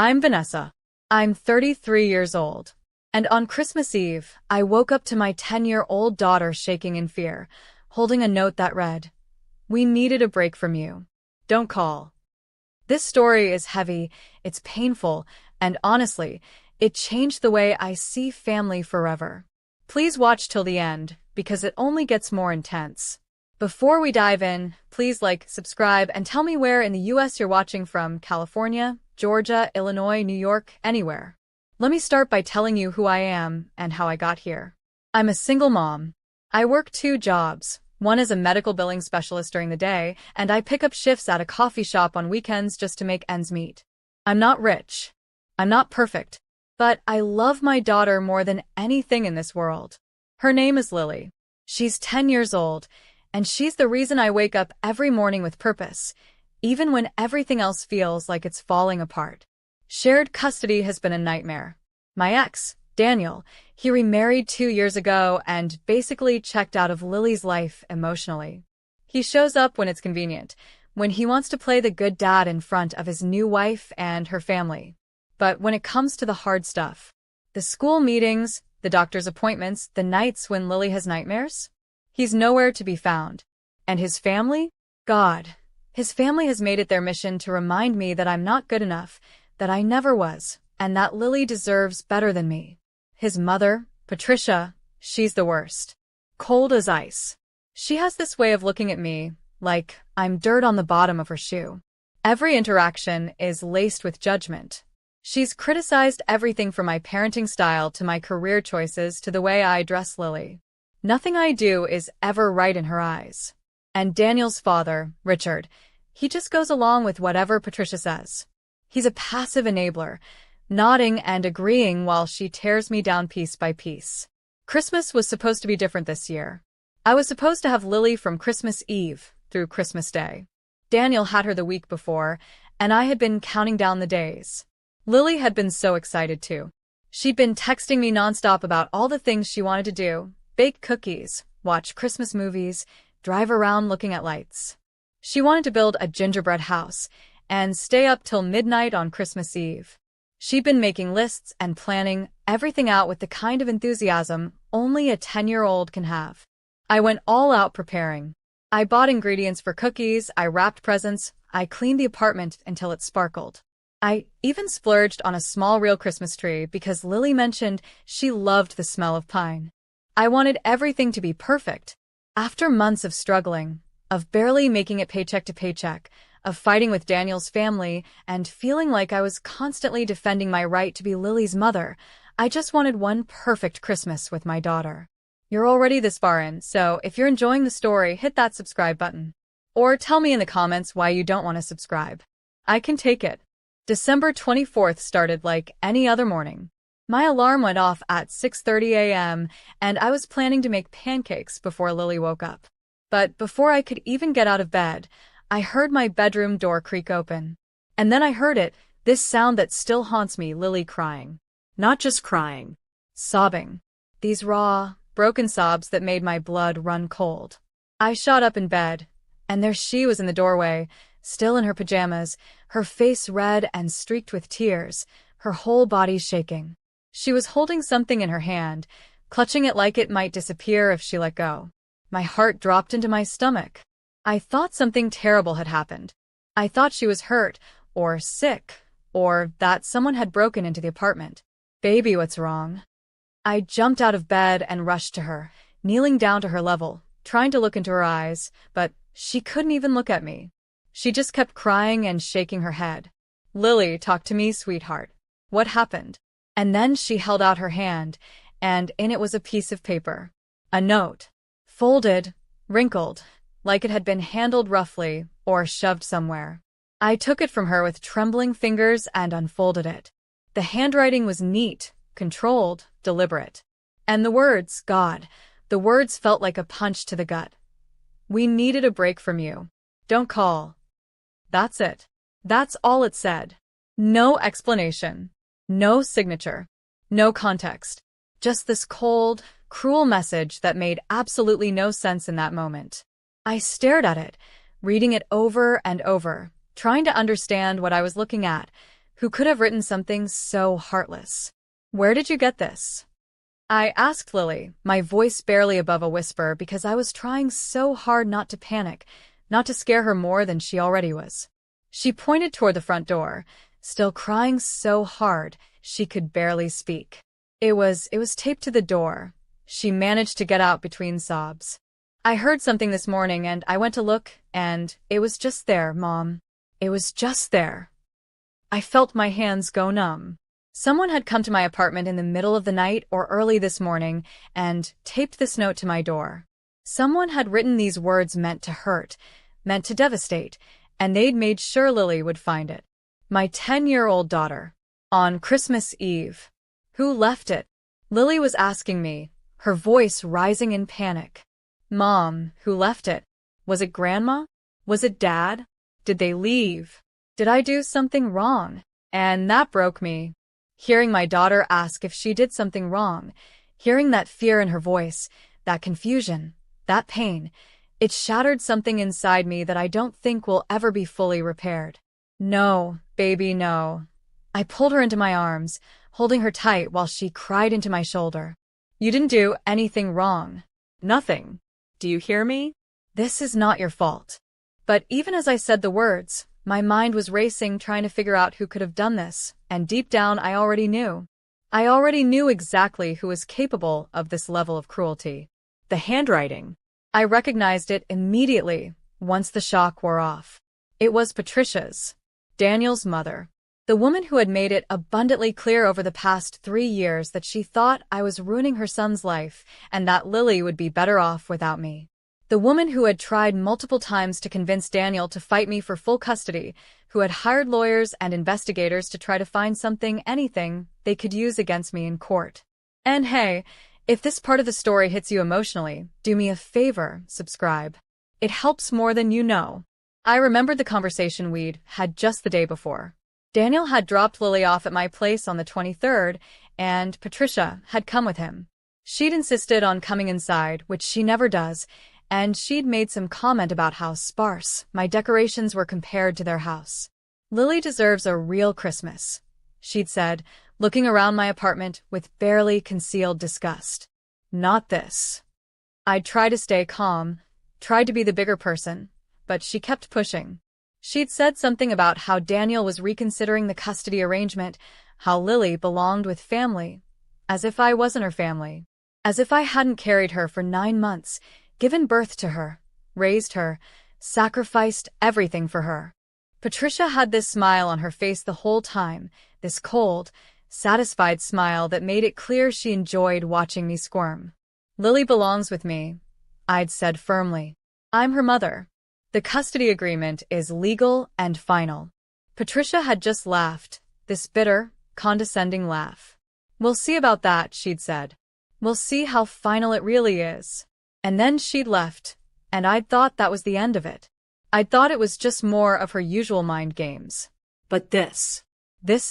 I'm Vanessa. I'm 33 years old. And on Christmas Eve, I woke up to my 10-year-old daughter shaking in fear, holding a note that read, "We needed a break from you. Don't call." This story is heavy, it's painful, and honestly, it changed the way I see family forever. Please watch till the end, because it only gets more intense. Before we dive in, please like, subscribe, and tell me where in the US you're watching from: California, Georgia, Illinois, New York, anywhere. Let me start by telling you who I am and how I got here. I'm a single mom. I work 2 jobs. One is a medical billing specialist during the day, and I pick up shifts at a coffee shop on weekends just to make ends meet. I'm not rich. I'm not perfect. But I love my daughter more than anything in this world. Her name is Lily. She's 10 years old, and she's the reason I wake up every morning with purpose, even when everything else feels like it's falling apart. Shared custody has been a nightmare. My ex, Daniel, he remarried 2 years ago and basically checked out of Lily's life emotionally. He shows up when it's convenient, when he wants to play the good dad in front of his new wife and her family. But when it comes to the hard stuff, the school meetings, the doctor's appointments, the nights when Lily has nightmares, he's nowhere to be found. And his family? God. His family has made it their mission to remind me that I'm not good enough, that I never was, and that Lily deserves better than me. His mother, Patricia, she's the worst. Cold as ice. She has this way of looking at me, like I'm dirt on the bottom of her shoe. Every interaction is laced with judgment. She's criticized everything from my parenting style to my career choices to the way I dress Lily. Nothing I do is ever right in her eyes. And Daniel's father, Richard, he just goes along with whatever Patricia says. He's a passive enabler, nodding and agreeing while she tears me down piece by piece. Christmas was supposed to be different this year. I was supposed to have Lily from Christmas Eve through Christmas Day. Daniel had her the week before, and I had been counting down the days. Lily had been so excited too. She'd been texting me nonstop about all the things she wanted to do: bake cookies, watch Christmas movies, drive around looking at lights. She wanted to build a gingerbread house and stay up till midnight on Christmas Eve. She'd been making lists and planning everything out with the kind of enthusiasm only a 10-year-old can have. I went all out preparing. I bought ingredients for cookies, I wrapped presents, I cleaned the apartment until it sparkled. I even splurged on a small real Christmas tree because Lily mentioned she loved the smell of pine. I wanted everything to be perfect. After months of struggling, of barely making it paycheck to paycheck, of fighting with Daniel's family, and feeling like I was constantly defending my right to be Lily's mother, I just wanted one perfect Christmas with my daughter. You're already this far in, so if you're enjoying the story, hit that subscribe button. Or tell me in the comments why you don't want to subscribe. I can take it. December 24th started like any other morning. My alarm went off at 6:30 a.m., and I was planning to make pancakes before Lily woke up. But before I could even get out of bed, I heard my bedroom door creak open. And then I heard it, this sound that still haunts me: Lily crying. Not just crying. Sobbing. These raw, broken sobs that made my blood run cold. I shot up in bed, and there she was in the doorway, still in her pajamas, her face red and streaked with tears, her whole body shaking. She was holding something in her hand, clutching it like it might disappear if she let go. My heart dropped into my stomach. I thought something terrible had happened. I thought she was hurt, or sick, or that someone had broken into the apartment. Baby, what's wrong? I jumped out of bed and rushed to her, kneeling down to her level, trying to look into her eyes, but she couldn't even look at me. She just kept crying and shaking her head. "Lily, talk to me, sweetheart. What happened?" And then she held out her hand, and in it was a piece of paper. A note. Folded, wrinkled, like it had been handled roughly or shoved somewhere. I took it from her with trembling fingers and unfolded it. The handwriting was neat, controlled, deliberate. And the words, God, the words felt like a punch to the gut. "We needed a break from you. Don't call." That's it. That's all it said. No explanation. No signature. No context. Just this cold, cruel message that made absolutely no sense in that moment. I stared at it, reading it over and over, trying to understand what I was looking at, Who could have written something so heartless? Where did you get this? I asked Lily, my voice barely above a whisper because I was trying so hard not to panic, not to scare her more than she already was. She pointed toward the front door, still crying so hard she could barely speak. It was taped to the door. She managed to get out between sobs. I heard something this morning and I went to look, and it was just there, Mom. It was just there. I felt my hands go numb. Someone had come to my apartment in the middle of the night or early this morning and taped this note to my door. Someone had written these words meant to hurt, meant to devastate, and they'd made sure Lily would find it. My 10-year-old daughter. On Christmas Eve. Who left it? Lily was asking me, her voice rising in panic. Mom, who left it? Was it Grandma? Was it Dad? Did they leave? Did I do something wrong? And that broke me. Hearing my daughter ask if she did something wrong, hearing that fear in her voice, that confusion, that pain, it shattered something inside me that I don't think will ever be fully repaired. No, baby, no. I pulled her into my arms, holding her tight while she cried into my shoulder. You didn't do anything wrong. Nothing. Do you hear me? This is not your fault. But even as I said the words, my mind was racing trying to figure out who could have done this, and deep down I already knew. I already knew exactly who was capable of this level of cruelty. The handwriting. I recognized it immediately, once the shock wore off. It was Patricia's, Daniel's mother. The woman who had made it abundantly clear over the past 3 years that she thought I was ruining her son's life and that Lily would be better off without me. The woman who had tried multiple times to convince Daniel to fight me for full custody, who had hired lawyers and investigators to try to find something, anything, they could use against me in court. And hey, if this part of the story hits you emotionally, do me a favor, subscribe. It helps more than you know. I remembered the conversation we'd had just the day before. Daniel had dropped Lily off at my place on the 23rd, and Patricia had come with him. She'd insisted on coming inside, which she never does, and she'd made some comment about how sparse my decorations were compared to their house. Lily deserves a real Christmas, she'd said, looking around my apartment with barely concealed disgust. Not this. I'd tried to stay calm, tried to be the bigger person, but she kept pushing. She'd said something about how Daniel was reconsidering the custody arrangement, how Lily belonged with family, as if I wasn't her family, as if I hadn't carried her for 9 months, given birth to her, raised her, sacrificed everything for her. Patricia had this smile on her face the whole time, this cold, satisfied smile that made it clear she enjoyed watching me squirm. Lily belongs with me, I'd said firmly. I'm her mother. The custody agreement is legal and final. Patricia had just laughed, this bitter, condescending laugh. We'll see about that, she'd said. We'll see how final it really is. And then she'd left, and I'd thought that was the end of it. I'd thought it was just more of her usual mind games. But this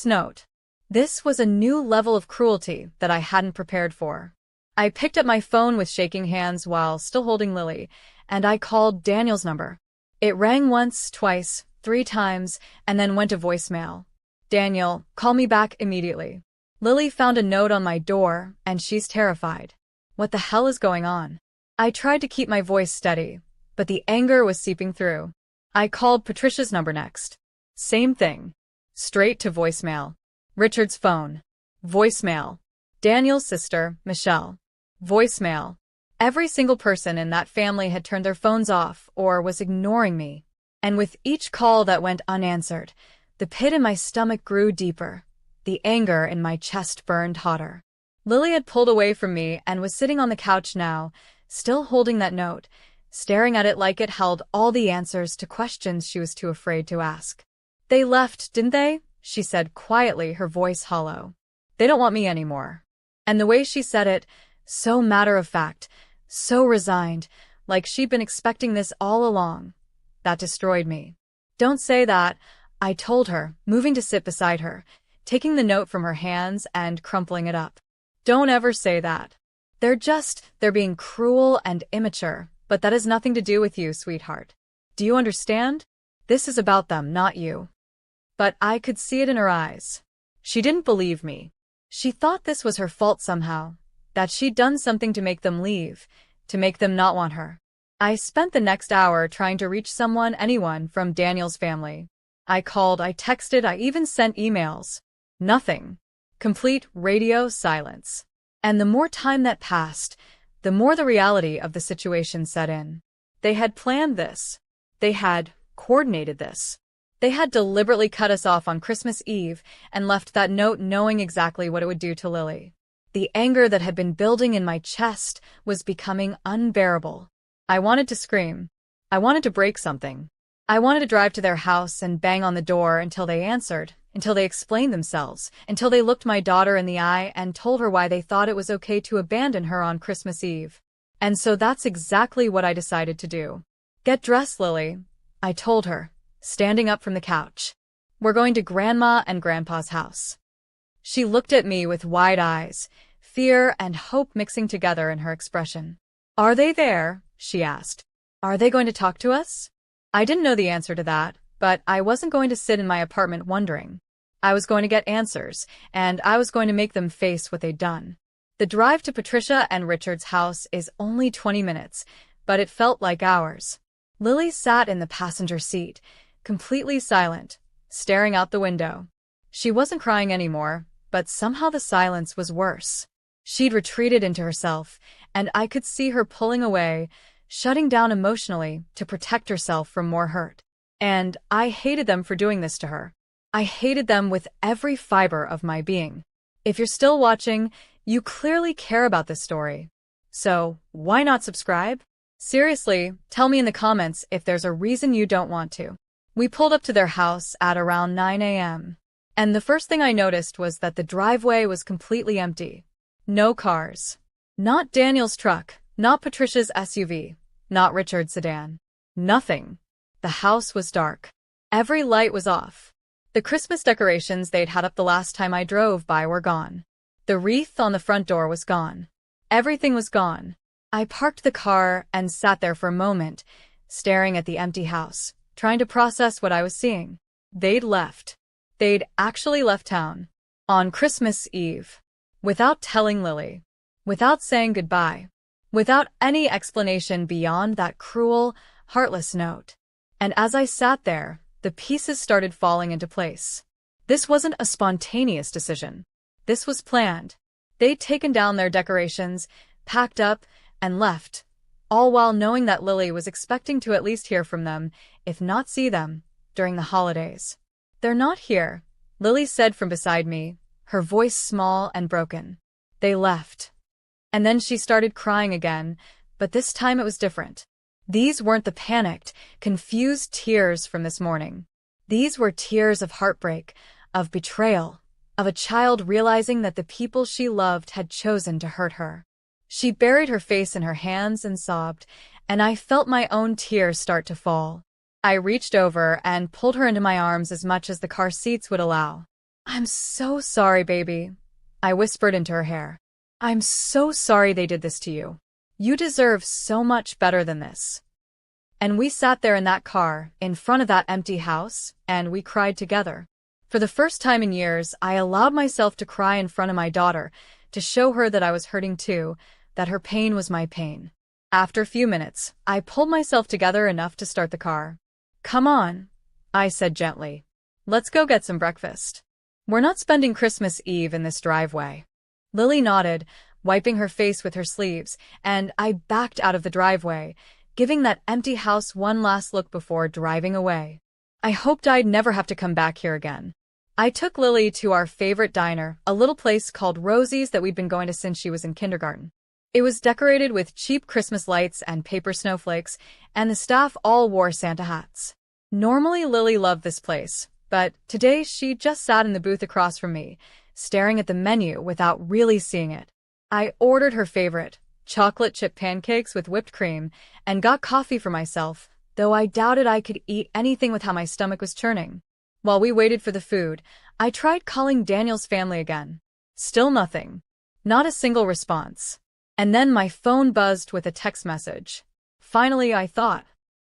note. This was a new level of cruelty that I hadn't prepared for. I picked up my phone with shaking hands while still holding Lily, and I called Daniel's number. It rang once, twice, 3 times, and then went to voicemail. Daniel, call me back immediately. Lily found a note on my door, and she's terrified. What the hell is going on? I tried to keep my voice steady, but the anger was seeping through. I called Patricia's number next. Same thing. Straight to voicemail. Richard's phone. Voicemail. Daniel's sister, Michelle. Voicemail. Every single person in that family had turned their phones off or was ignoring me. And with each call that went unanswered, the pit in my stomach grew deeper. The anger in my chest burned hotter. Lily had pulled away from me and was sitting on the couch now, still holding that note, staring at it like it held all the answers to questions she was too afraid to ask. They left, didn't they? She said quietly, her voice hollow. They don't want me anymore. And the way she said it, so matter-of-fact, so resigned, like she'd been expecting this all along, that destroyed me. Don't say that, I told her, moving to sit beside her, taking the note from her hands and crumpling it up. Don't ever say that. They're being cruel and immature, but that has nothing to do with you, sweetheart. Do you understand? This is about them, not you. but I could see it in her eyes. She didn't believe me. She thought this was her fault somehow, that she'd done something to make them leave, to make them not want her. I spent the next hour trying to reach anyone from Daniel's family. I called, I texted, I even sent emails. Nothing. Complete radio silence. And the more time that passed, the more the reality of the situation set in. They had planned this. They had coordinated this. They had deliberately cut us off on Christmas Eve and left that note knowing exactly what it would do to Lily. The anger that had been building in my chest was becoming unbearable. I wanted to scream. I wanted to break something. I wanted to drive to their house and bang on the door until they answered, until they explained themselves, until they looked my daughter in the eye and told her why they thought it was okay to abandon her on Christmas Eve. And so that's exactly what I decided to do. Get dressed, Lily, I told her, standing up from the couch. We're going to Grandma and Grandpa's house. She looked at me with wide eyes, fear and hope mixing together in her expression. Are they there? She asked. Are they going to talk to us? I didn't know the answer to that, but I wasn't going to sit in my apartment wondering. I was going to get answers, and I was going to make them face what they'd done. The drive to Patricia and Richard's house is only 20 minutes, but it felt like hours. Lily sat in the passenger seat, completely silent, staring out the window. She wasn't crying anymore, but somehow the silence was worse. She'd retreated into herself, and I could see her pulling away, shutting down emotionally to protect herself from more hurt. And I hated them for doing this to her. I hated them with every fiber of my being. If you're still watching, you clearly care about this story. So, why not subscribe? Seriously, tell me in the comments if there's a reason you don't want to. We pulled up to their house at around 9 a.m. And the first thing I noticed was that the driveway was completely empty. No cars. Not Daniel's truck, not Patricia's SUV, not Richard's sedan. Nothing. The house was dark. Every light was off. The Christmas decorations they'd had up the last time I drove by were gone. The wreath on the front door was gone. Everything was gone. I parked the car and sat there for a moment, staring at the empty house, trying to process what I was seeing. They'd left. They'd actually left town. On Christmas Eve. Without telling Lily. Without saying goodbye. Without any explanation beyond that cruel, heartless note. And as I sat there, the pieces started falling into place. This wasn't a spontaneous decision. This was planned. They'd taken down their decorations, packed up, and left, all while knowing that Lily was expecting to at least hear from them, if not see them, during the holidays. They're not here, Lily said from beside me, her voice small and broken. They left. And then she started crying again, but this time it was different. These weren't the panicked, confused tears from this morning. These were tears of heartbreak, of betrayal, of a child realizing that the people she loved had chosen to hurt her. She buried her face in her hands and sobbed, and I felt my own tears start to fall. I reached over and pulled her into my arms as much as the car seats would allow. I'm so sorry, baby, I whispered into her hair. I'm so sorry they did this to you. You deserve so much better than this. And we sat there in that car, in front of that empty house, and we cried together. For the first time in years, I allowed myself to cry in front of my daughter, to show her that I was hurting too, that her pain was my pain. After a few minutes, I pulled myself together enough to start the car. Come on, I said gently. Let's go get some breakfast. We're not spending Christmas Eve in this driveway. Lily nodded, wiping her face with her sleeves, and I backed out of the driveway, giving that empty house one last look before driving away. I hoped I'd never have to come back here again. I took Lily to our favorite diner, a little place called Rosie's that we'd been going to since she was in kindergarten. It was decorated with cheap Christmas lights and paper snowflakes, and the staff all wore Santa hats. Normally Lily loved this place, but today she just sat in the booth across from me, staring at the menu without really seeing it. I ordered her favorite, chocolate chip pancakes with whipped cream, and got coffee for myself, though I doubted I could eat anything with how my stomach was churning. While we waited for the food, I tried calling Daniel's family again. Still nothing. Not a single response. And then my phone buzzed with a text message. Finally, I thought.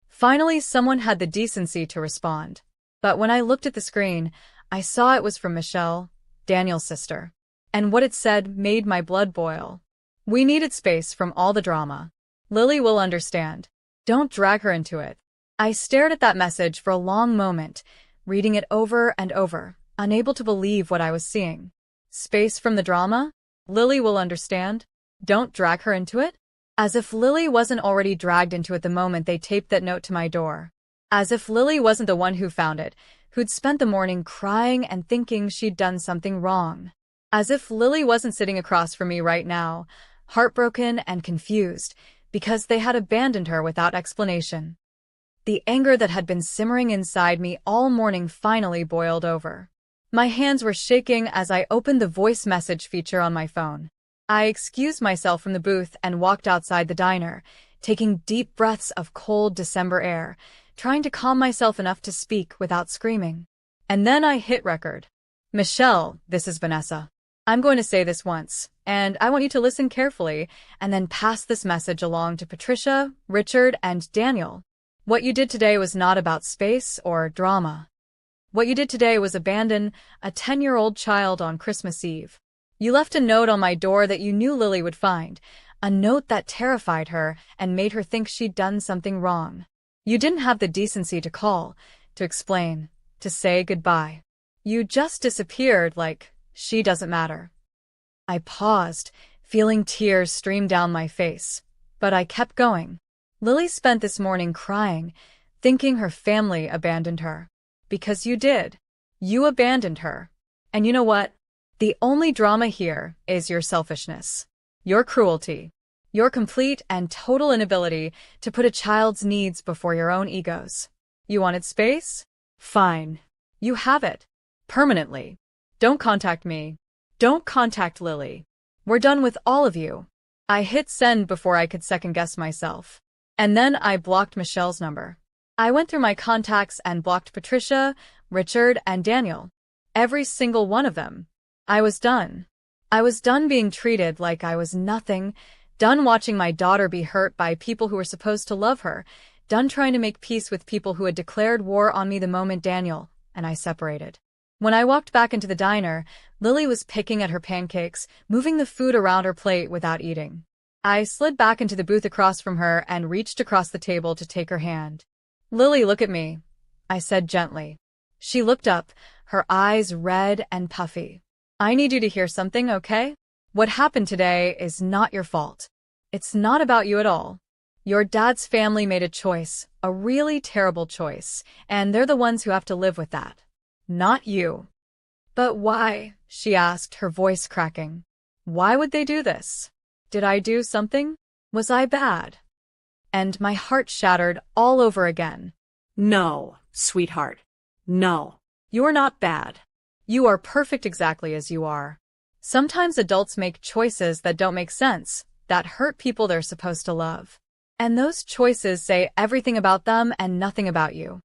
Finally, someone had the decency to respond. But when I looked at the screen, I saw it was from Michelle, Daniel's sister. And what it said made my blood boil. We needed space from all the drama. Lily will understand. Don't drag her into it. I stared at that message for a long moment, reading it over and over, unable to believe what I was seeing. Space from the drama? Lily will understand. Don't drag her into it? As if Lily wasn't already dragged into it the moment they taped that note to my door. As if Lily wasn't the one who found it, who'd spent the morning crying and thinking she'd done something wrong. As if Lily wasn't sitting across from me right now, heartbroken and confused, because they had abandoned her without explanation. The anger that had been simmering inside me all morning finally boiled over. My hands were shaking as I opened the voice message feature on my phone. I excused myself from the booth and walked outside the diner, taking deep breaths of cold December air, trying to calm myself enough to speak without screaming. And then I hit record. Michelle, this is Vanessa. I'm going to say this once, and I want you to listen carefully and then pass this message along to Patricia, Richard, and Daniel. What you did today was not about space or drama. What you did today was abandon a 10-year-old child on Christmas Eve. You left a note on my door that you knew Lily would find, a note that terrified her and made her think she'd done something wrong. You didn't have the decency to call, to explain, to say goodbye. You just disappeared like she doesn't matter. I paused, feeling tears stream down my face, but I kept going. Lily spent this morning crying, thinking her family abandoned her. Because you did. You abandoned her. And you know what? The only drama here is your selfishness, your cruelty, your complete and total inability to put a child's needs before your own egos. You wanted space? Fine. You have it. Permanently. Don't contact me. Don't contact Lily. We're done with all of you. I hit send before I could second-guess myself. And then I blocked Michelle's number. I went through my contacts and blocked Patricia, Richard, and Daniel. Every single one of them. I was done. I was done being treated like I was nothing, done watching my daughter be hurt by people who were supposed to love her, done trying to make peace with people who had declared war on me the moment Daniel and I separated. When I walked back into the diner, Lily was picking at her pancakes, moving the food around her plate without eating. I slid back into the booth across from her and reached across the table to take her hand. Lily, look at me, I said gently. She looked up, her eyes red and puffy. I need you to hear something, okay? What happened today is not your fault. It's not about you at all. Your dad's family made a choice, a really terrible choice, and they're the ones who have to live with that. Not you. But why? She asked, her voice cracking. Why would they do this? Did I do something? Was I bad? And my heart shattered all over again. No, sweetheart. No. You're not bad. You are perfect exactly as you are. Sometimes adults make choices that don't make sense, that hurt people they're supposed to love. And those choices say everything about them and nothing about you.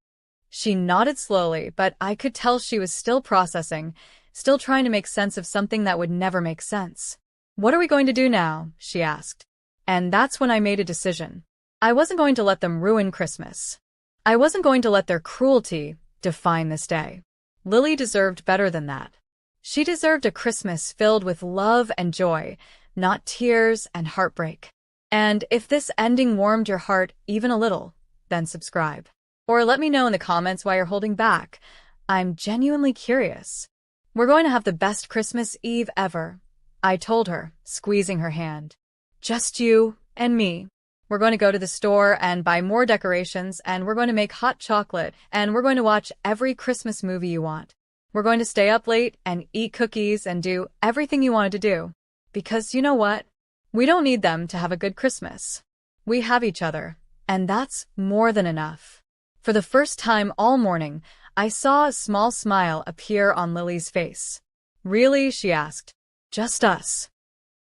She nodded slowly, but I could tell she was still processing, still trying to make sense of something that would never make sense. What are we going to do now? She asked. And that's when I made a decision. I wasn't going to let them ruin Christmas. I wasn't going to let their cruelty define this day. Lily deserved better than that. She deserved a Christmas filled with love and joy, not tears and heartbreak. And if this ending warmed your heart even a little, then subscribe. Or let me know in the comments why you're holding back. I'm genuinely curious. We're going to have the best Christmas Eve ever, I told her, squeezing her hand. Just you and me. We're going to go to the store and buy more decorations, and we're going to make hot chocolate, and we're going to watch every Christmas movie you want. We're going to stay up late and eat cookies and do everything you wanted to do. Because you know what? We don't need them to have a good Christmas. We have each other, and that's more than enough. For the first time all morning, I saw a small smile appear on Lily's face. Really? She asked. Just us.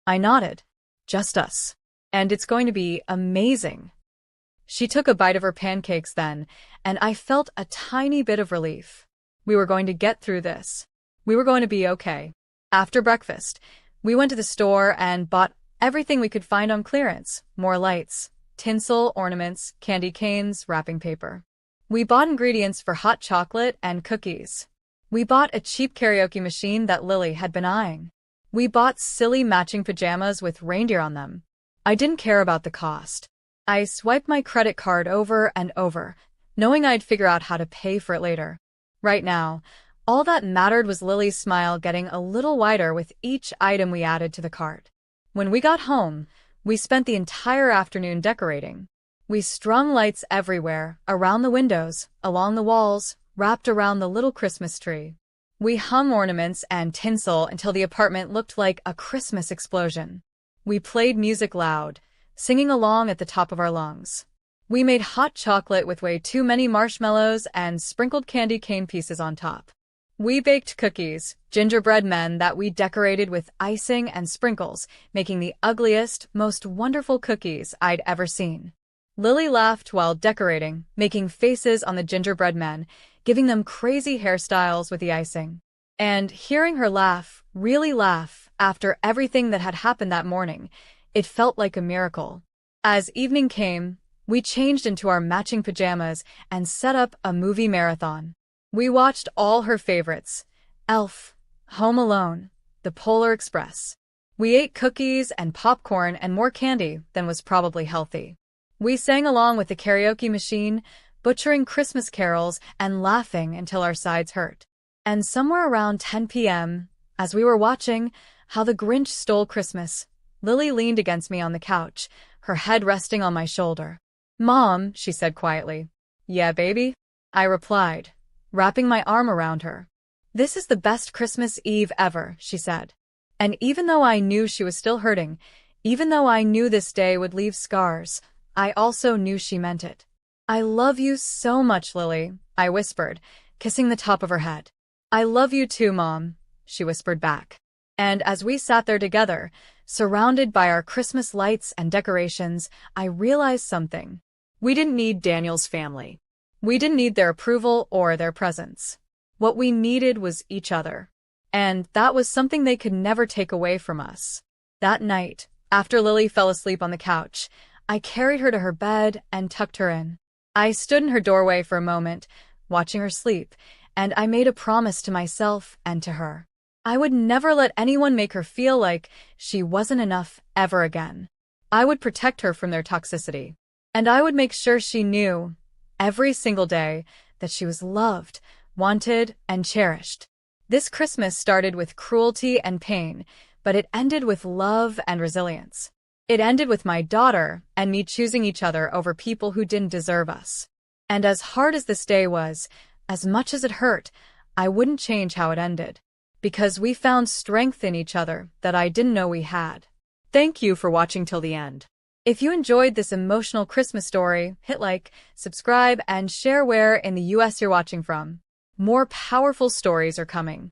I nodded. Just us. And it's going to be amazing. She took a bite of her pancakes then, and I felt a tiny bit of relief. We were going to get through this. We were going to be okay. After breakfast, we went to the store and bought everything we could find on clearance. More lights, tinsel, ornaments, candy canes, wrapping paper. We bought ingredients for hot chocolate and cookies. We bought a cheap karaoke machine that Lily had been eyeing. We bought silly matching pajamas with reindeer on them. I didn't care about the cost. I swiped my credit card over and over, knowing I'd figure out how to pay for it later. Right now, all that mattered was Lily's smile getting a little wider with each item we added to the cart. When we got home, we spent the entire afternoon decorating. We strung lights everywhere, around the windows, along the walls, wrapped around the little Christmas tree. We hung ornaments and tinsel until the apartment looked like a Christmas explosion. We played music loud, singing along at the top of our lungs. We made hot chocolate with way too many marshmallows and sprinkled candy cane pieces on top. We baked cookies, gingerbread men that we decorated with icing and sprinkles, making the ugliest, most wonderful cookies I'd ever seen. Lily laughed while decorating, making faces on the gingerbread men, giving them crazy hairstyles with the icing. And hearing her laugh, really laugh, after everything that had happened that morning, it felt like a miracle. As evening came, we changed into our matching pajamas and set up a movie marathon. We watched all her favorites: Elf, Home Alone, The Polar Express. We ate cookies and popcorn and more candy than was probably healthy. We sang along with the karaoke machine, butchering Christmas carols and laughing until our sides hurt. And somewhere around 10 p.m., as we were watching How the Grinch Stole Christmas, Lily leaned against me on the couch, her head resting on my shoulder. "Mom," she said quietly. "Yeah, baby?" I replied, wrapping my arm around her. "This is the best Christmas Eve ever," she said. And even though I knew she was still hurting, even though I knew this day would leave scars, I also knew she meant it. "I love you so much, Lily," I whispered, kissing the top of her head. "I love you too, Mom," she whispered back. And as we sat there together, surrounded by our Christmas lights and decorations, I realized something. We didn't need Daniel's family. We didn't need their approval or their presence. What we needed was each other. And that was something they could never take away from us. That night, after Lily fell asleep on the couch, I carried her to her bed and tucked her in. I stood in her doorway for a moment, watching her sleep, and I made a promise to myself and to her. I would never let anyone make her feel like she wasn't enough ever again. I would protect her from their toxicity. And I would make sure she knew, every single day, that she was loved, wanted, and cherished. This Christmas started with cruelty and pain, but it ended with love and resilience. It ended with my daughter and me choosing each other over people who didn't deserve us. And as hard as this day was, as much as it hurt, I wouldn't change how it ended. Because we found strength in each other that I didn't know we had. Thank you for watching till the end. If you enjoyed this emotional Christmas story, hit like, subscribe, and share where in the US you're watching from. More powerful stories are coming.